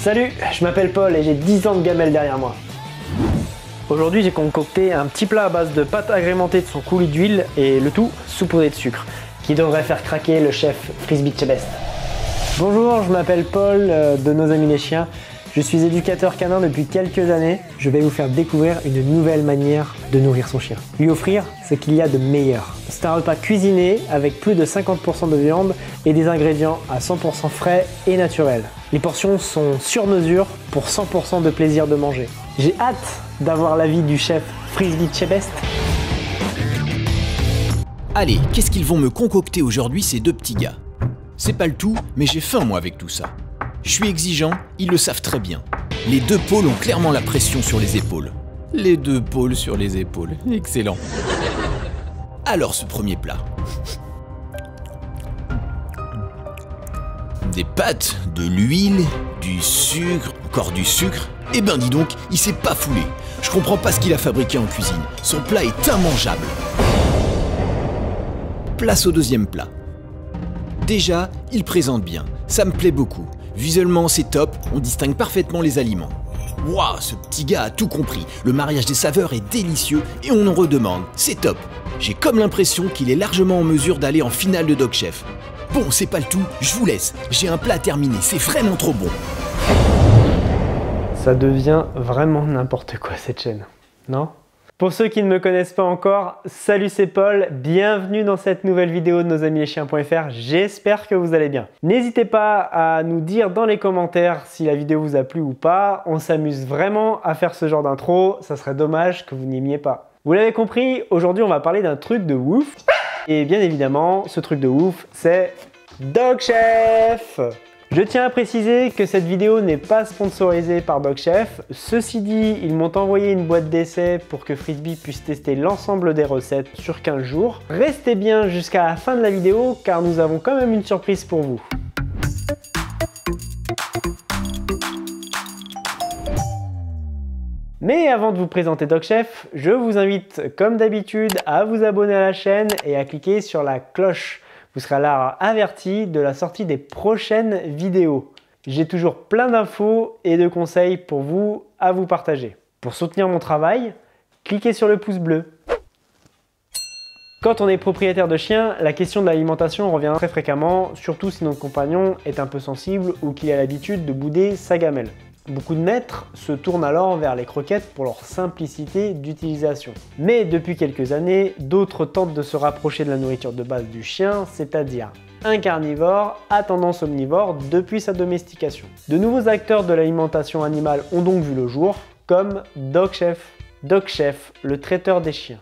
Salut, je m'appelle Paul et j'ai 10 ans de gamelle derrière moi. Aujourd'hui, j'ai concocté un petit plat à base de pâte agrémentée de son coulis d'huile et le tout saupoudré de sucre, qui devrait faire craquer le chef Frisbee Chebest. Bonjour, je m'appelle Paul de Nos Amis les Chiens. Je suis éducateur canin depuis quelques années. Je vais vous faire découvrir une nouvelle manière de nourrir son chien. Lui offrir ce qu'il y a de meilleur. C'est un repas cuisiné avec plus de 50% de viande et des ingrédients à 100% frais et naturels. Les portions sont sur mesure pour 100% de plaisir de manger. J'ai hâte d'avoir l'avis du chef Frisbee Chebest. Allez, qu'est-ce qu'ils vont me concocter aujourd'hui ces deux petits gars? C'est pas le tout, mais j'ai faim moi avec tout ça. Je suis exigeant, ils le savent très bien. Les deux pôles ont clairement la pression sur les épaules. Les deux pôles sur les épaules, excellent. Alors ce premier plat. Des pâtes, de l'huile, du sucre, encore du sucre. Eh ben dis donc, il s'est pas foulé. Je comprends pas ce qu'il a fabriqué en cuisine. Son plat est immangeable. Place au deuxième plat. Déjà, il présente bien, ça me plaît beaucoup. Visuellement, c'est top, on distingue parfaitement les aliments. Waouh, ce petit gars a tout compris. Le mariage des saveurs est délicieux et on en redemande. C'est top. J'ai comme l'impression qu'il est largement en mesure d'aller en finale de Dog Chef. Bon, c'est pas le tout, je vous laisse. J'ai un plat à terminer, c'est vraiment trop bon. Ça devient vraiment n'importe quoi cette chaîne, non ? Pour ceux qui ne me connaissent pas encore, salut, c'est Paul, bienvenue dans cette nouvelle vidéo de nosamileschiens.fr, j'espère que vous allez bien. N'hésitez pas à nous dire dans les commentaires si la vidéo vous a plu ou pas, on s'amuse vraiment à faire ce genre d'intro, ça serait dommage que vous n'aimiez pas. Vous l'avez compris, aujourd'hui on va parler d'un truc de ouf, et bien évidemment, ce truc de ouf, c'est Dog Chef. Je tiens à préciser que cette vidéo n'est pas sponsorisée par Dog Chef. Ceci dit, ils m'ont envoyé une boîte d'essai pour que Frisbee puisse tester l'ensemble des recettes sur 15 jours. Restez bien jusqu'à la fin de la vidéo car nous avons quand même une surprise pour vous. Mais avant de vous présenter Dog Chef, je vous invite comme d'habitude à vous abonner à la chaîne et à cliquer sur la cloche. Vous serez alors averti de la sortie des prochaines vidéos. J'ai toujours plein d'infos et de conseils pour vous à vous partager. Pour soutenir mon travail, cliquez sur le pouce bleu. Quand on est propriétaire de chien, la question de l'alimentation revient très fréquemment, surtout si notre compagnon est un peu sensible ou qu'il a l'habitude de bouder sa gamelle. Beaucoup de maîtres se tournent alors vers les croquettes pour leur simplicité d'utilisation. Mais depuis quelques années, d'autres tentent de se rapprocher de la nourriture de base du chien, c'est-à-dire un carnivore à tendance omnivore depuis sa domestication. De nouveaux acteurs de l'alimentation animale ont donc vu le jour, comme Dog Chef. Dog Chef, le traiteur des chiens.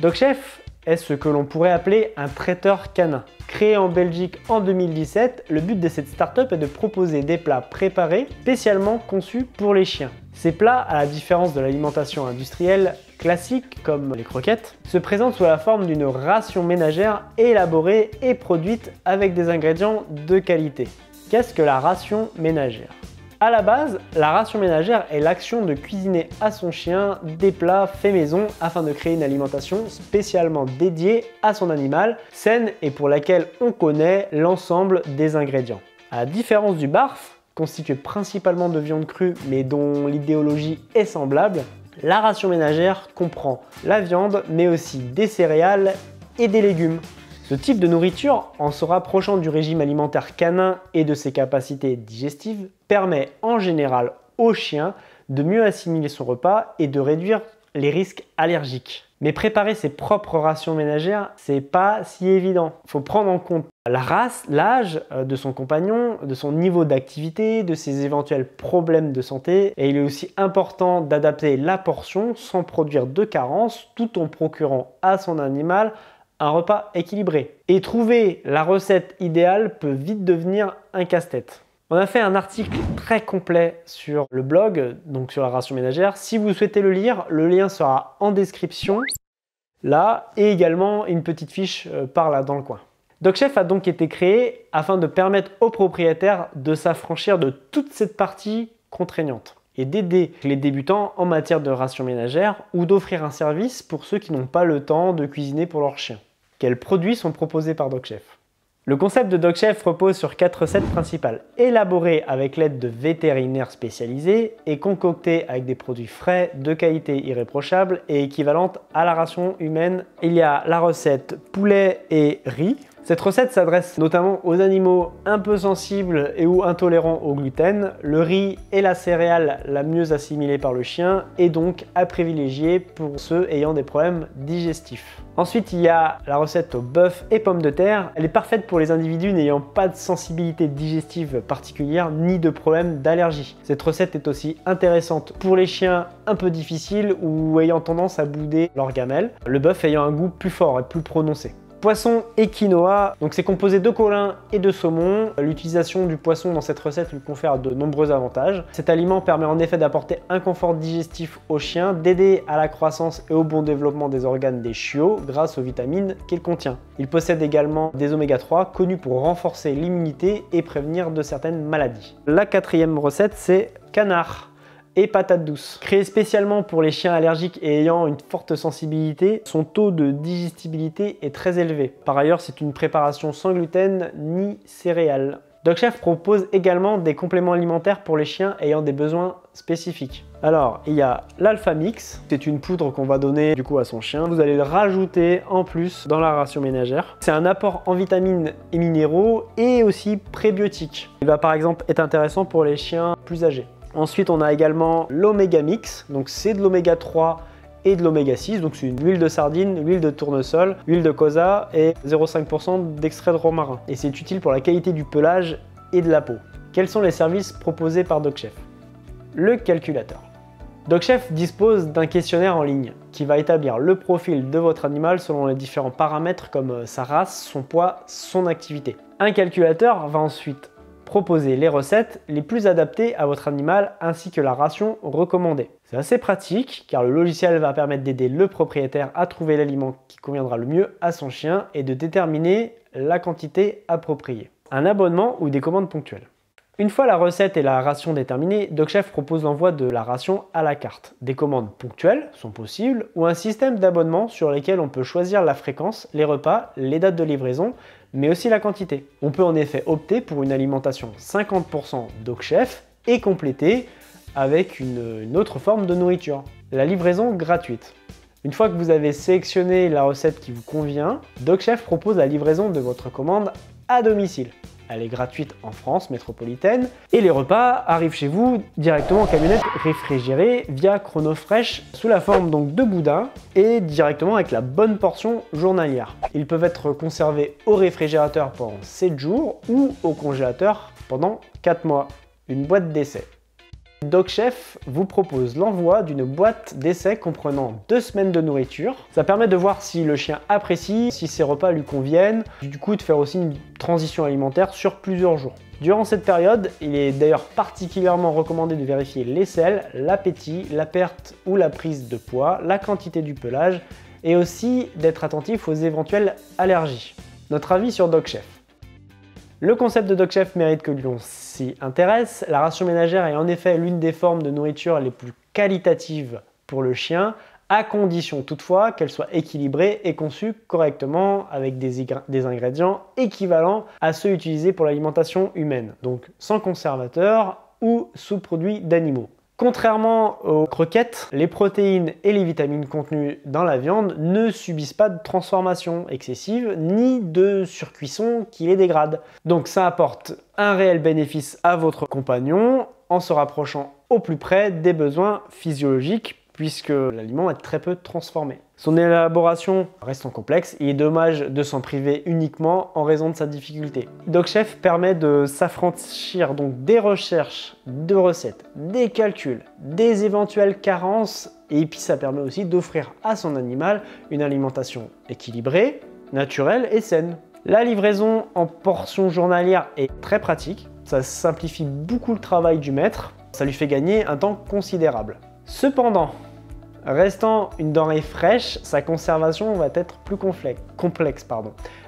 Dog Chef est ce que l'on pourrait appeler un traiteur canin. Créé en Belgique en 2017, le but de cette start-up est de proposer des plats préparés spécialement conçus pour les chiens. Ces plats, à la différence de l'alimentation industrielle classique comme les croquettes, se présentent sous la forme d'une ration ménagère élaborée et produite avec des ingrédients de qualité. Qu'est-ce que la ration ménagère ? À la base, la ration ménagère est l'action de cuisiner à son chien des plats faits maison afin de créer une alimentation spécialement dédiée à son animal, saine et pour laquelle on connaît l'ensemble des ingrédients. À la différence du barf, constitué principalement de viande crue mais dont l'idéologie est semblable, la ration ménagère comprend la viande mais aussi des céréales et des légumes. Ce type de nourriture, en se rapprochant du régime alimentaire canin et de ses capacités digestives, permet en général au chien de mieux assimiler son repas et de réduire les risques allergiques. Mais préparer ses propres rations ménagères, c'est pas si évident. Il faut prendre en compte la race, l'âge de son compagnon, de son niveau d'activité, de ses éventuels problèmes de santé. Et il est aussi important d'adapter la portion sans produire de carence, tout en procurant à son animal un repas équilibré. Et trouver la recette idéale peut vite devenir un casse-tête. On a fait un article très complet sur le blog, donc sur la ration ménagère. Si vous souhaitez le lire, le lien sera en description, là, et également une petite fiche par là dans le coin. Dog Chef a donc été créé afin de permettre aux propriétaires de s'affranchir de toute cette partie contraignante et d'aider les débutants en matière de ration ménagère ou d'offrir un service pour ceux qui n'ont pas le temps de cuisiner pour leur chien. Quels produits sont proposés par Dog Chef ? Le concept de DocChef repose sur 4 recettes principales, élaborées avec l'aide de vétérinaires spécialisés et concoctées avec des produits frais, de qualité irréprochable et équivalentes à la ration humaine. Il y a la recette poulet et riz. Cette recette s'adresse notamment aux animaux un peu sensibles et ou intolérants au gluten. Le riz est la céréale la mieux assimilée par le chien et donc à privilégier pour ceux ayant des problèmes digestifs. Ensuite, il y a la recette au bœuf et pommes de terre. Elle est parfaite pour les individus n'ayant pas de sensibilité digestive particulière ni de problème d'allergie. Cette recette est aussi intéressante pour les chiens un peu difficiles ou ayant tendance à bouder leur gamelle, le bœuf ayant un goût plus fort et plus prononcé. Poisson et quinoa, donc c'est composé de colin et de saumon. L'utilisation du poisson dans cette recette lui confère de nombreux avantages. Cet aliment permet en effet d'apporter un confort digestif aux chiens, d'aider à la croissance et au bon développement des organes des chiots grâce aux vitamines qu'il contient. Il possède également des oméga 3 connus pour renforcer l'immunité et prévenir de certaines maladies. La 4e recette, c'est canard et patates douces. Créé spécialement pour les chiens allergiques et ayant une forte sensibilité, son taux de digestibilité est très élevé. Par ailleurs, c'est une préparation sans gluten ni céréales. DocChef propose également des compléments alimentaires pour les chiens ayant des besoins spécifiques. Alors, il y a l'Alpha Mix, c'est une poudre qu'on va donner du coup à son chien. Vous allez le rajouter en plus dans la ration ménagère. C'est un apport en vitamines et minéraux et aussi prébiotiques. Il va par exemple être intéressant pour les chiens plus âgés. Ensuite, on a également l'Oméga Mix, donc c'est de l'Oméga 3 et de l'Oméga 6, donc c'est une huile de sardine, huile de tournesol, huile de colza et 0,5% d'extrait de romarin. Et c'est utile pour la qualité du pelage et de la peau. Quels sont les services proposés par DocChef? Le calculateur. DocChef dispose d'un questionnaire en ligne qui va établir le profil de votre animal selon les différents paramètres comme sa race, son poids, son activité. Un calculateur va ensuite proposer les recettes les plus adaptées à votre animal ainsi que la ration recommandée. C'est assez pratique car le logiciel va permettre d'aider le propriétaire à trouver l'aliment qui conviendra le mieux à son chien et de déterminer la quantité appropriée. Un abonnement ou des commandes ponctuelles. Une fois la recette et la ration déterminées, DocChef propose l'envoi de la ration à la carte. Des commandes ponctuelles sont possibles ou un système d'abonnement sur lesquels on peut choisir la fréquence, les repas, les dates de livraison, mais aussi la quantité. On peut en effet opter pour une alimentation 50% DocChef et compléter avec une autre forme de nourriture. La livraison gratuite. Une fois que vous avez sélectionné la recette qui vous convient, DocChef propose la livraison de votre commande à domicile. Elle est gratuite en France métropolitaine et les repas arrivent chez vous directement en camionnette réfrigérée via ChronoFresh sous la forme donc de boudin et directement avec la bonne portion journalière. Ils peuvent être conservés au réfrigérateur pendant 7 jours ou au congélateur pendant 4 mois. Une boîte d'essai. DocChef vous propose l'envoi d'une boîte d'essai comprenant 2 semaines de nourriture. Ça permet de voir si le chien apprécie, si ses repas lui conviennent, du coup de faire aussi une transition alimentaire sur plusieurs jours. Durant cette période, il est d'ailleurs particulièrement recommandé de vérifier les selles, l'appétit, la perte ou la prise de poids, la quantité du pelage et aussi d'être attentif aux éventuelles allergies. Notre avis sur DocChef. Le concept de DocChef mérite que l'on s'y intéresse. La ration ménagère est en effet l'une des formes de nourriture les plus qualitatives pour le chien, à condition toutefois qu'elle soit équilibrée et conçue correctement avec des ingrédients équivalents à ceux utilisés pour l'alimentation humaine, donc sans conservateur ou sous-produits d'animaux. Contrairement aux croquettes, les protéines et les vitamines contenues dans la viande ne subissent pas de transformation excessive ni de surcuisson qui les dégrade. Donc ça apporte un réel bénéfice à votre compagnon en se rapprochant au plus près des besoins physiologiques puisque l'aliment est très peu transformé. Son élaboration restant complexe, il est dommage de s'en priver uniquement en raison de sa difficulté. DocChef permet de s'affranchir donc des recherches de recettes, des calculs, des éventuelles carences et puis ça permet aussi d'offrir à son animal une alimentation équilibrée, naturelle et saine. La livraison en portions journalières est très pratique, ça simplifie beaucoup le travail du maître, ça lui fait gagner un temps considérable. Cependant, restant une denrée fraîche, sa conservation va être plus complexe.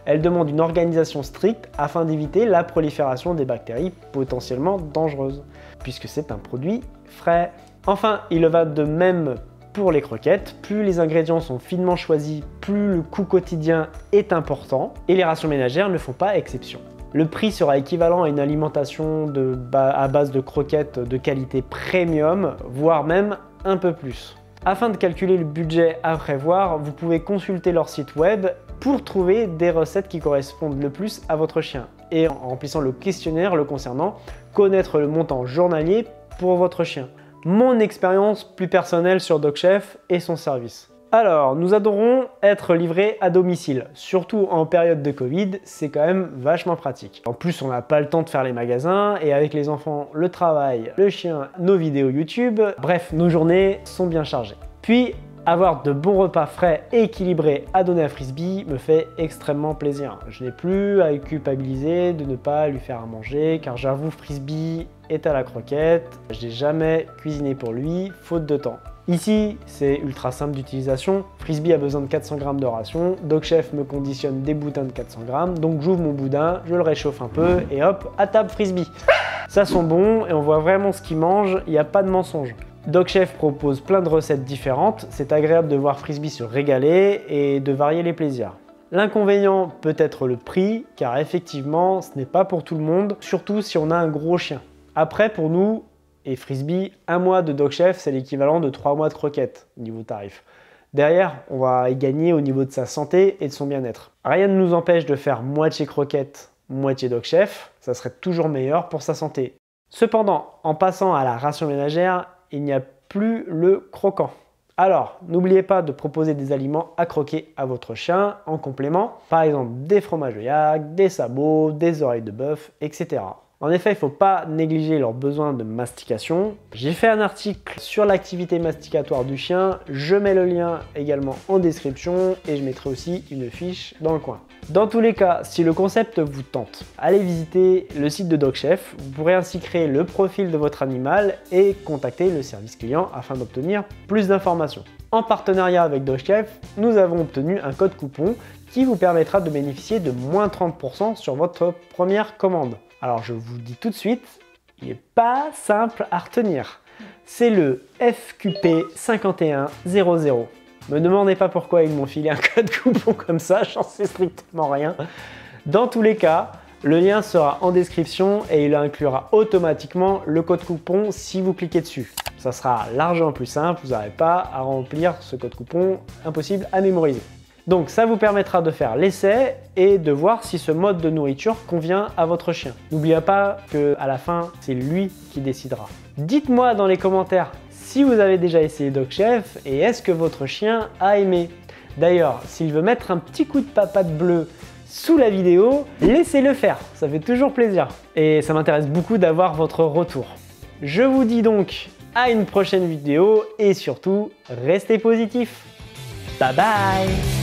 Elle demande une organisation stricte afin d'éviter la prolifération des bactéries potentiellement dangereuses, puisque c'est un produit frais. Enfin, il va de même pour les croquettes. Plus les ingrédients sont finement choisis, plus le coût quotidien est important et les rations ménagères ne font pas exception. Le prix sera équivalent à une alimentation à base de croquettes de qualité premium, voire même un peu plus. Afin de calculer le budget à prévoir, vous pouvez consulter leur site web pour trouver des recettes qui correspondent le plus à votre chien et en remplissant le questionnaire le concernant, connaître le montant journalier pour votre chien. Mon expérience plus personnelle sur DogChef et son service. Alors, nous adorons être livrés à domicile, surtout en période de Covid, c'est quand même vachement pratique. En plus, on n'a pas le temps de faire les magasins et avec les enfants, le travail, le chien, nos vidéos YouTube, bref, nos journées sont bien chargées. Puis, avoir de bons repas frais et équilibrés à donner à Frisbee me fait extrêmement plaisir. Je n'ai plus à culpabiliser de ne pas lui faire à manger car j'avoue Frisbee est à la croquette, je n'ai jamais cuisiné pour lui, faute de temps. Ici, c'est ultra simple d'utilisation. Frisbee a besoin de 400 g de ration. DogChef me conditionne des boudins de 400 g. Donc j'ouvre mon boudin, je le réchauffe un peu et hop, à table Frisbee. Ça sent bon et on voit vraiment ce qu'il mange, il n'y a pas de mensonge. DogChef propose plein de recettes différentes. C'est agréable de voir Frisbee se régaler et de varier les plaisirs. L'inconvénient peut être le prix, car effectivement, ce n'est pas pour tout le monde, surtout si on a un gros chien. Après, pour nous, et Frisbee, 1 mois de DogChef, c'est l'équivalent de 3 mois de croquettes, niveau tarif. Derrière, on va y gagner au niveau de sa santé et de son bien-être. Rien ne nous empêche de faire moitié croquettes, moitié DogChef, ça serait toujours meilleur pour sa santé. Cependant, en passant à la ration ménagère, il n'y a plus le croquant. Alors, n'oubliez pas de proposer des aliments à croquer à votre chien en complément, par exemple des fromages de yak, des sabots, des oreilles de bœuf, etc. En effet, il ne faut pas négliger leurs besoins de mastication. J'ai fait un article sur l'activité masticatoire du chien, je mets le lien également en description et je mettrai aussi une fiche dans le coin. Dans tous les cas, si le concept vous tente, allez visiter le site de DogChef. Vous pourrez ainsi créer le profil de votre animal et contacter le service client afin d'obtenir plus d'informations. En partenariat avec DogChef, nous avons obtenu un code coupon qui vous permettra de bénéficier de moins 30% sur votre première commande. Alors je vous le dis tout de suite, il n'est pas simple à retenir. C'est le FQP5100. Me demandez pas pourquoi ils m'ont filé un code coupon comme ça, j'en sais strictement rien. Dans tous les cas, le lien sera en description et il inclura automatiquement le code coupon si vous cliquez dessus. Ça sera largement plus simple, vous n'aurez pas à remplir ce code coupon, impossible à mémoriser. Donc ça vous permettra de faire l'essai et de voir si ce mode de nourriture convient à votre chien. N'oubliez pas qu'à la fin, c'est lui qui décidera. Dites-moi dans les commentaires si vous avez déjà essayé DogChef et est-ce que votre chien a aimé. D'ailleurs, s'il veut mettre un petit coup de papate bleu sous la vidéo, laissez-le faire, ça fait toujours plaisir. Et ça m'intéresse beaucoup d'avoir votre retour. Je vous dis donc à une prochaine vidéo et surtout, restez positifs. Bye bye!